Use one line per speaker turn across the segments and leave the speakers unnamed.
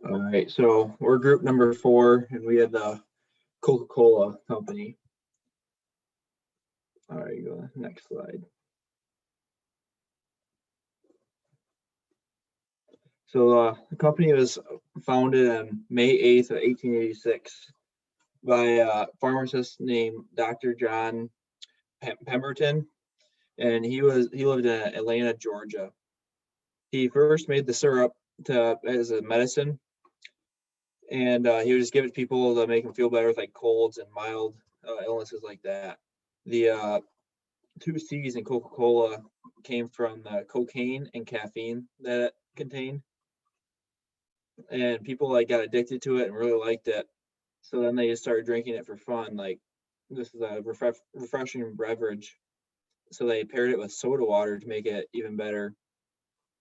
All right, so we're group number 4, and we had the Coca-Cola company. All right, go next slide. So the company was founded on May 8th of 1886 by a pharmacist named Dr. John Pemberton, and he lived in Atlanta, Georgia. He first made the syrup as a medicine, and he would just give it to people to make them feel better with like colds and mild illnesses like that. The 2 C's in Coca-Cola came from the cocaine and caffeine that it contained, and people like got addicted to it and really liked it. So then they just started drinking it for fun. Like, this is a refreshing beverage. So they paired it with soda water to make it even better.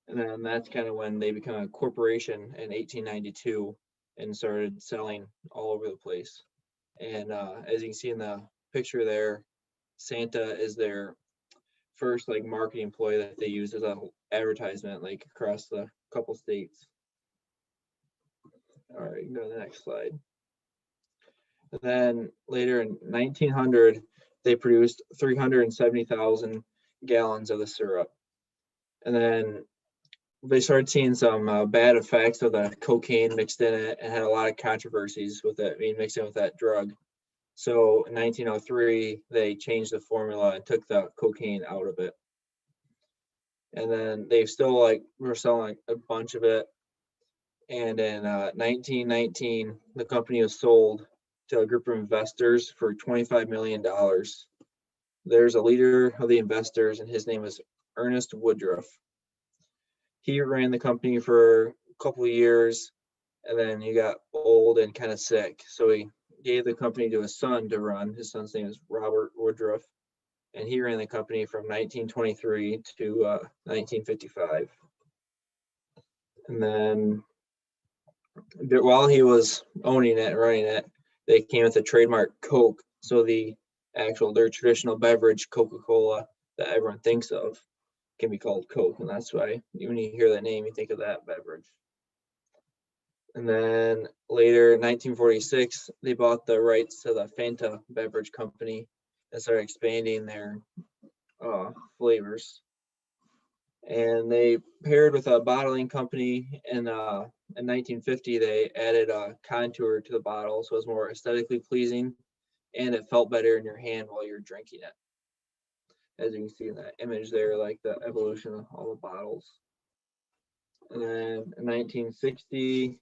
And then that's kind of when they became a corporation in 1892 and started selling all over the place. And as you can see in the picture there, Santa is their first like marketing employee that they use as an advertisement like across the couple states. All right, go to the next slide. And then later in 1900, they produced 370,000 gallons of the syrup. And then they started seeing some bad effects of the cocaine mixed in it, and had a lot of controversies with it being mixed in with that drug. So in 1903, they changed the formula and took the cocaine out of it. And then they still were selling a bunch of it. And in 1919, the company was sold to a group of investors for $25 million. There's a leader of the investors, and his name is Ernest Woodruff. He ran the company for a couple of years, and then he got old and kind of sick. So he gave the company to his son to run. His son's name is Robert Woodruff, and he ran the company from 1923 to 1955. And then while he was owning it and running it, they came with the trademark Coke. So their traditional beverage, Coca-Cola, that everyone thinks of, can be called Coke, and that's why when you hear that name, you think of that beverage. And then later, in 1946, they bought the rights to the Fanta beverage company and started expanding their flavors. And they paired with a bottling company, and in 1950, they added a contour to the bottle, so it was more aesthetically pleasing, and it felt better in your hand while you're drinking it. As you can see in that image there, like the evolution of all the bottles. And then in 1960,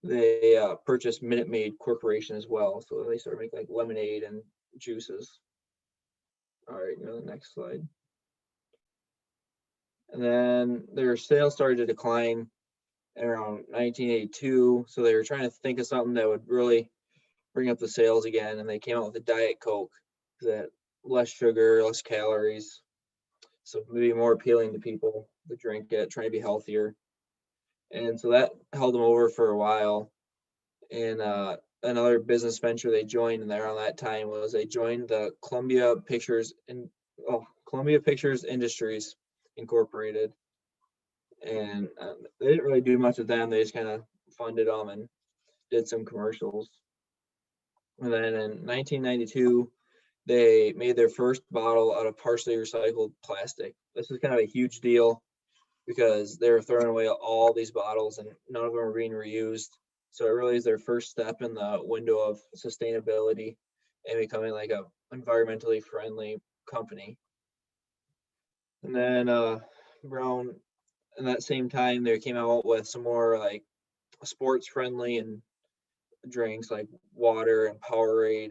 they purchased Minute Maid Corporation as well. So they started making like lemonade and juices. All right, go to the next slide. And then their sales started to decline around 1982. So they were trying to think of something that would really bring up the sales again. And they came out with a Diet Coke that less sugar, less calories, so maybe more appealing to people to drink it, trying to be healthier. And so that held them over for a while. And another business venture they joined in there around that time was they joined the Columbia Pictures Industries Incorporated. And they didn't really do much with them. They just kind of funded them and did some commercials. And then in 1992, they made their first bottle out of partially recycled plastic. This is kind of a huge deal because they were throwing away all these bottles and none of them were being reused. So it really is their first step in the window of sustainability and becoming like a environmentally friendly company. And then around in that same time, they came out with some more like sports friendly and drinks like water and Powerade,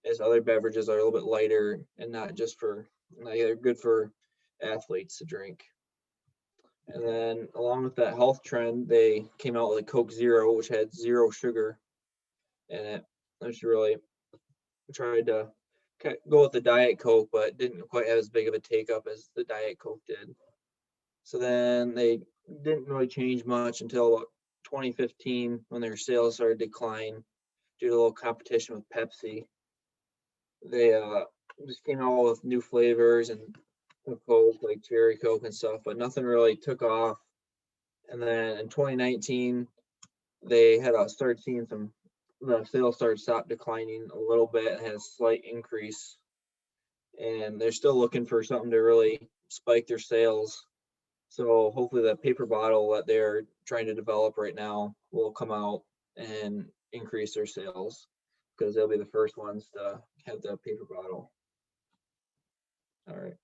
as other beverages are a little bit lighter and not just for, they're good for athletes to drink. And then along with that health trend, they came out with a Coke Zero, which had 0 sugar in it, which really tried to go with the Diet Coke, but didn't quite have as big of a take up as the Diet Coke did. So then they didn't really change much until about 2015 when their sales started to decline due to a little competition with Pepsi. They just came out with new flavors and Coke, like cherry Coke and stuff, but nothing really took off. And then in 2019, they had started seeing the sales stopped declining a little bit, had a slight increase, and they're still looking for something to really spike their sales. So hopefully the paper bottle that they're trying to develop right now will come out and increase their sales, because they'll be the first ones to have the paper bottle. All right.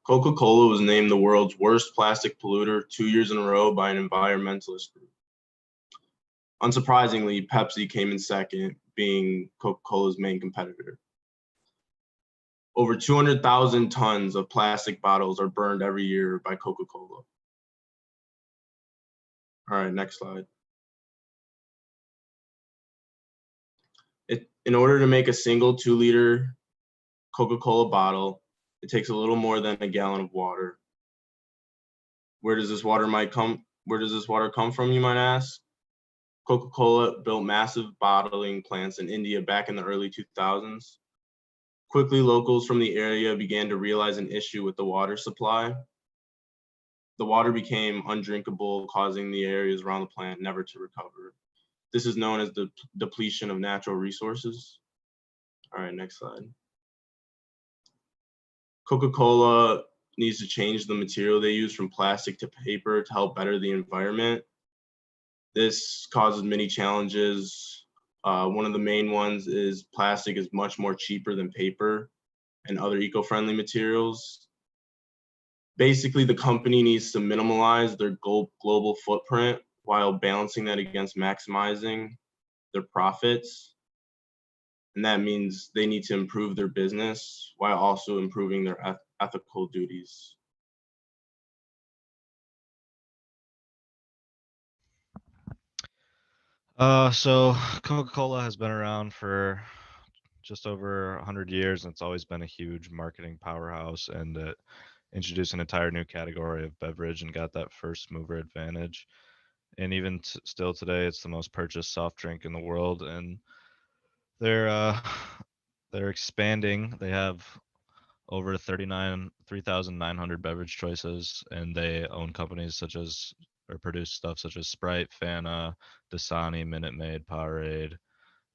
Coca-Cola was named the world's worst plastic polluter 2 years in a row by an environmentalist group. Unsurprisingly, Pepsi came in second, being Coca-Cola's main competitor. Over 200,000 tons of plastic bottles are burned every year by Coca-Cola. All right, next slide. In order to make a single 2-liter Coca-Cola bottle, it takes a little more than a gallon of water. Where does this water come from, you might ask? Coca-Cola built massive bottling plants in India back in the early 2000s. Quickly, locals from the area began to realize an issue with the water supply. The water became undrinkable, causing the areas around the plant never to recover. This is known as the depletion of natural resources. All right, next slide. Coca-Cola needs to change the material they use from plastic to paper to help better the environment. This causes many challenges. One of the main ones is plastic is much more cheaper than paper and other eco-friendly materials. Basically, the company needs to minimize their global footprint while balancing that against maximizing their profits. And that means they need to improve their business while also improving their ethical duties.
So Coca-Cola has been around for just over 100 years, and it's always been a huge marketing powerhouse, and it introduced an entire new category of beverage and got that first mover advantage. And even still today, it's the most purchased soft drink in the world, and they're they're expanding. They have over 3,900 beverage choices, and they own companies such as, or produce stuff such as Sprite, Fanta, Dasani, Minute Maid, Powerade,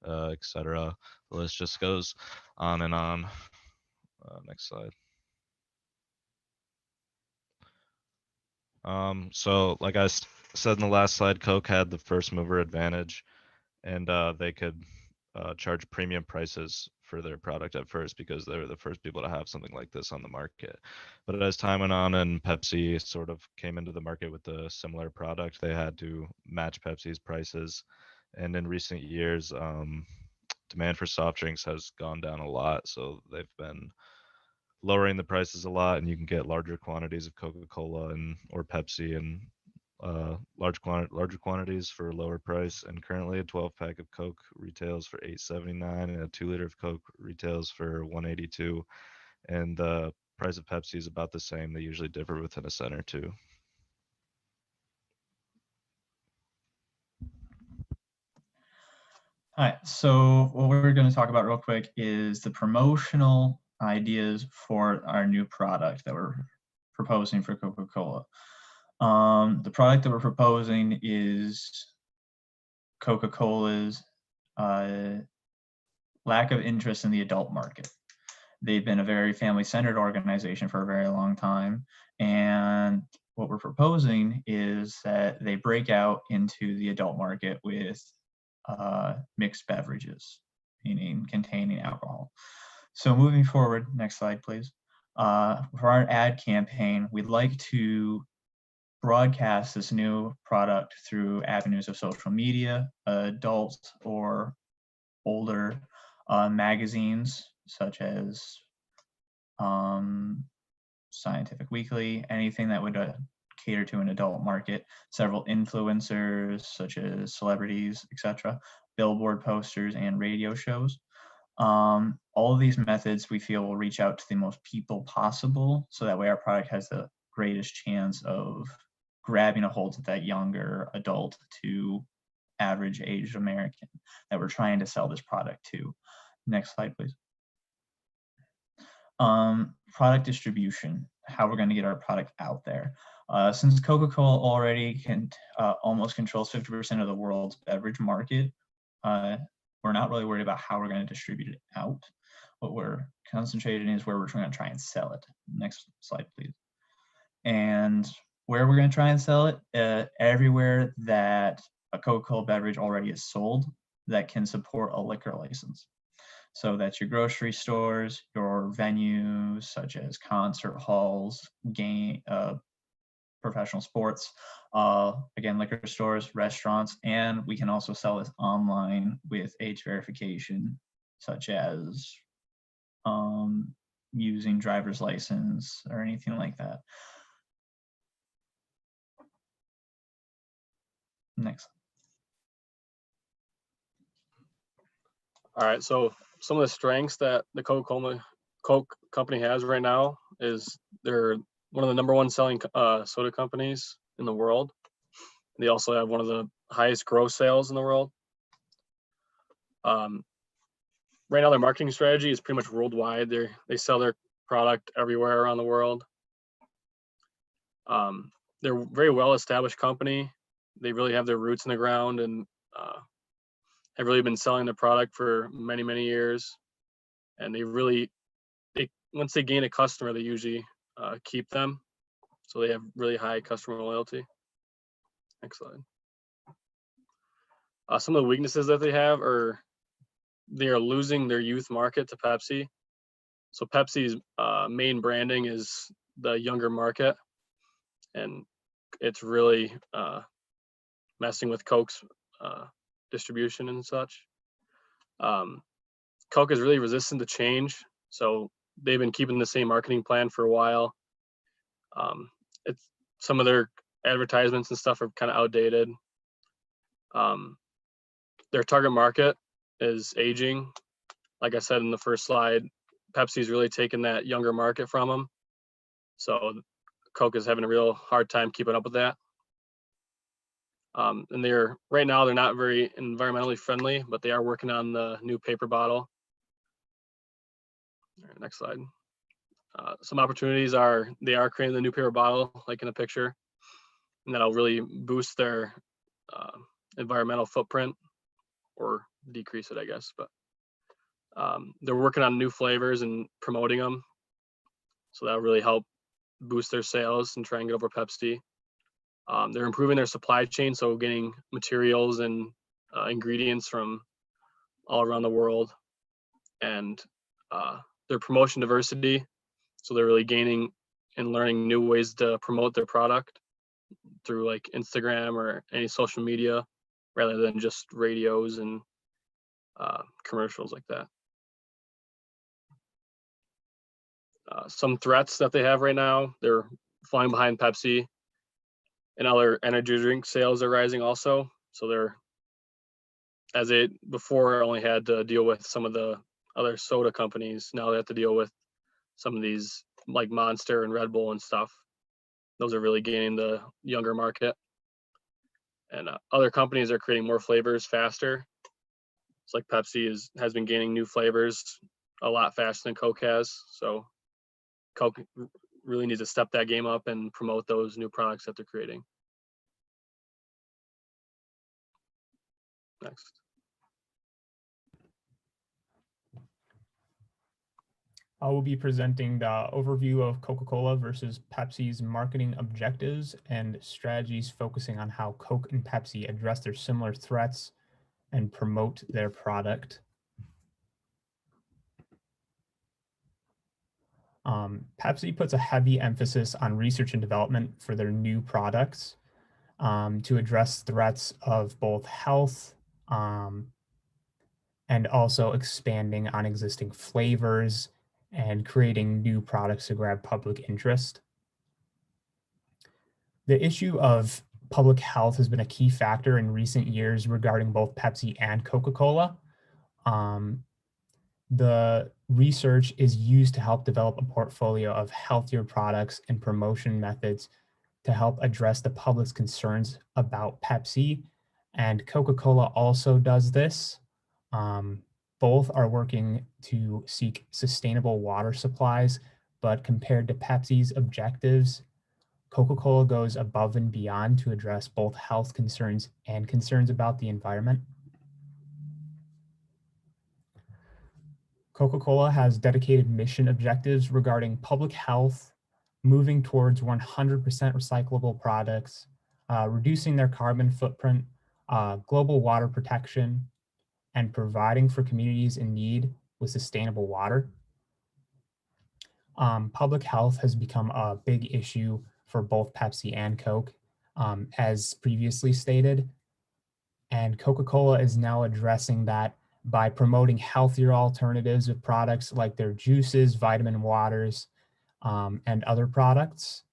etc. The list just goes on and on. Next slide. So like I said in the last slide, Coke had the first mover advantage, and they could charge premium prices for their product at first because they were the first people to have something like this on the market. But as time went on and Pepsi sort of came into the market with a similar product, they had to match Pepsi's prices. And in recent years, demand for soft drinks has gone down a lot, so they've been lowering the prices a lot, and you can get larger quantities of Coca-Cola and or Pepsi and larger quantities for a lower price. And currently a 12-pack of Coke retails for $8.79 and a 2-liter of Coke retails for $182, and the price of Pepsi is about the same. They usually differ within a cent or two.
All right, so what we're going to talk about real quick is the promotional ideas for our new product that we're proposing for Coca-Cola. The product that we're proposing is Coca-Cola's lack of interest in the adult market. They've been a very family-centered organization for a very long time, and what we're proposing is that they break out into the adult market with mixed beverages, meaning containing alcohol. So moving forward, next slide, please. For our ad campaign, we'd like to broadcast this new product through avenues of social media, adult or older magazines, such as Scientific Weekly, anything that would cater to an adult market, several influencers such as celebrities, etc., billboard posters, and radio shows. All of these methods we feel will reach out to the most people possible, so that way our product has the greatest chance of grabbing a hold of that younger adult to average aged American that we're trying to sell this product to. Next slide, please. Product distribution. how we're going to get our product out there. Since Coca-Cola already can almost controls 50% of the world's beverage market, we're not really worried about how we're going to distribute it out. What we're concentrating is where we're going to try and sell it. Next slide, please. And where we're going to try and sell it, everywhere that a Coca-Cola beverage already is sold that can support a liquor license. So that's your grocery stores, your venues such as concert halls, professional sports, again, liquor stores, restaurants, and we can also sell this online with age verification, such as using driver's license or anything like that. Next.
All right, so some of the strengths that the Coke company has right now is they're one of the #1 selling soda companies in the world. They also have one of the highest gross sales in the world. Right now, their marketing strategy is pretty much worldwide. They sell their product everywhere around the world. They're a very well-established company. They really have their roots in the ground and have really been selling the product for many, many years. And once they gain a customer, they usually keep them. So they have really high customer loyalty. Next slide. Some of the weaknesses that they have are they are losing their youth market to Pepsi. So Pepsi's main branding is the younger market, and it's really messing with Coke's distribution and such. Coke is really resistant to change, so they've been keeping the same marketing plan for a while. Some of their advertisements and stuff are kind of outdated. Their target market is aging. Like I said in the first slide, Pepsi's really taken that younger market from them. So Coke is having a real hard time keeping up with that. And right now they're not very environmentally friendly, but they are working on the new paper bottle. All right, next slide. Some opportunities are they are creating the new paper bottle, like in the picture, and that'll really boost their environmental footprint or decrease it, I guess. But they're working on new flavors and promoting them, so that'll really help boost their sales and try and get over Pepsi. They're improving their supply chain, so getting materials and ingredients from all around the world, and their promotion diversity. So they're really gaining and learning new ways to promote their product through like Instagram or any social media, rather than just radios and commercials like that. Some threats that they have right now, they're falling behind Pepsi, and other energy drink sales are rising also. So before only had to deal with some of the other soda companies, now they have to deal with some of these like Monster and Red Bull and stuff. Those are really gaining the younger market. And other companies are creating more flavors faster. It's like Pepsi has been gaining new flavors a lot faster than Coke has. So Coke really needs to step that game up and promote those new products that they're creating. Next.
I will be presenting the overview of Coca-Cola versus Pepsi's marketing objectives and strategies, focusing on how Coke and Pepsi address their similar threats and promote their product. Pepsi puts a heavy emphasis on research and development for their new products to address threats of both health and also expanding on existing flavors and creating new products to grab public interest. The issue of public health has been a key factor in recent years regarding both Pepsi and Coca-Cola. The research is used to help develop a portfolio of healthier products and promotion methods to help address the public's concerns about Pepsi, and Coca-Cola also does this. Both are working to seek sustainable water supplies but compared to Pepsi's objectives, Coca-Cola goes above and beyond to address both health concerns and concerns about the environment. Coca-Cola has dedicated mission objectives regarding public health, moving towards 100% recyclable products, reducing their carbon footprint, global water protection, and providing for communities in need with sustainable water. Public health has become a big issue for both Pepsi and Coke, as previously stated. And Coca-Cola is now addressing that by promoting healthier alternatives with products like their juices, vitamin waters, and other products.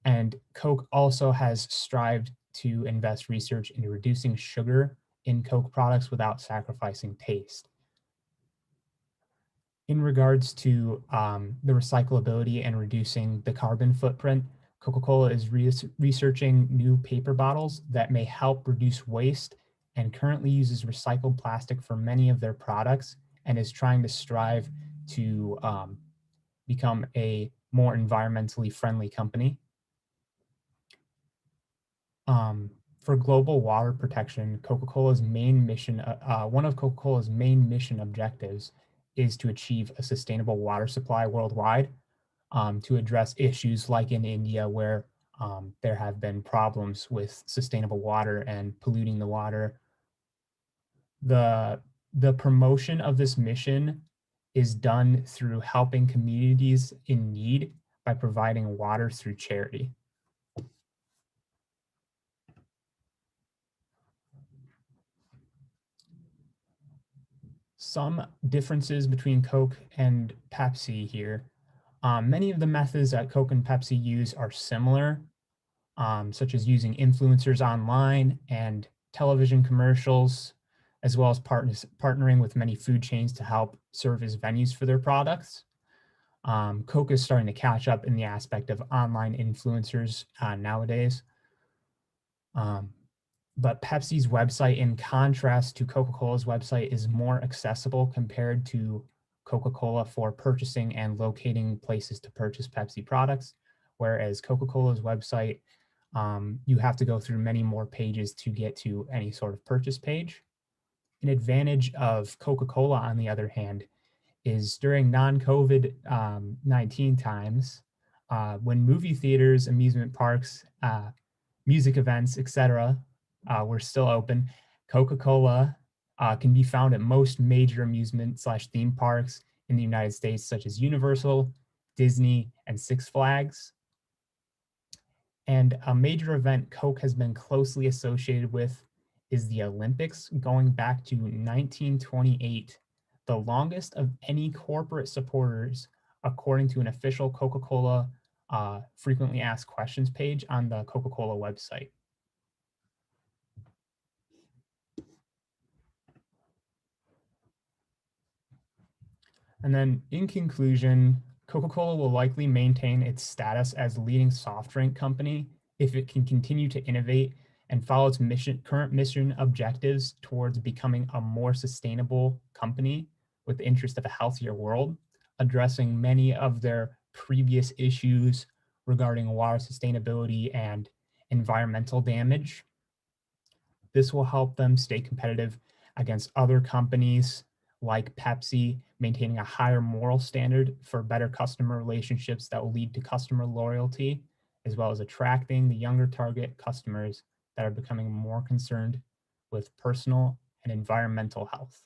And Coke also has strived to invest research into reducing sugar in Coke products without sacrificing taste. In regards to the recyclability and reducing the carbon footprint, Coca-Cola is researching new paper bottles that may help reduce waste and currently uses recycled plastic for many of their products and is trying to strive to become a more environmentally friendly company. For global water protection, Coca-Cola's main mission, one of Coca-Cola's main mission objectives is to achieve a sustainable water supply worldwide, to address issues like in India where there have been problems with sustainable water and polluting the water. The promotion of this mission is done through helping communities in need by providing water through charity. Some differences between Coke and Pepsi here. Many of the methods that Coke and Pepsi use are similar, such as using influencers online and television commercials, as well as partnering with many food chains to help serve as venues for their products. Coke is starting to catch up in the aspect of online influencers nowadays. But Pepsi's website, in contrast to Coca-Cola's website, is more accessible compared to Coca-Cola for purchasing and locating places to purchase Pepsi products, whereas Coca-Cola's website, you have to go through many more pages to get to any sort of purchase page. An advantage of Coca-Cola, on the other hand, is during non-COVID-19 times, when movie theaters, amusement parks, music events, etc., were still open, Coca-Cola can be found at most major amusement/theme parks in the United States, such as Universal, Disney, and Six Flags. And a major event Coke has been closely associated with is the Olympics, going back to 1928, the longest of any corporate supporters, according to an official Coca-Cola frequently asked questions page on the Coca-Cola website. And then in conclusion, Coca-Cola will likely maintain its status as a leading soft drink company if it can continue to innovate and follow its current mission objectives towards becoming a more sustainable company with the interest of a healthier world, addressing many of their previous issues regarding water sustainability and environmental damage. This will help them stay competitive against other companies like Pepsi, maintaining a higher moral standard for better customer relationships that will lead to customer loyalty, as well as attracting the younger target customers that are becoming more concerned with personal and environmental health.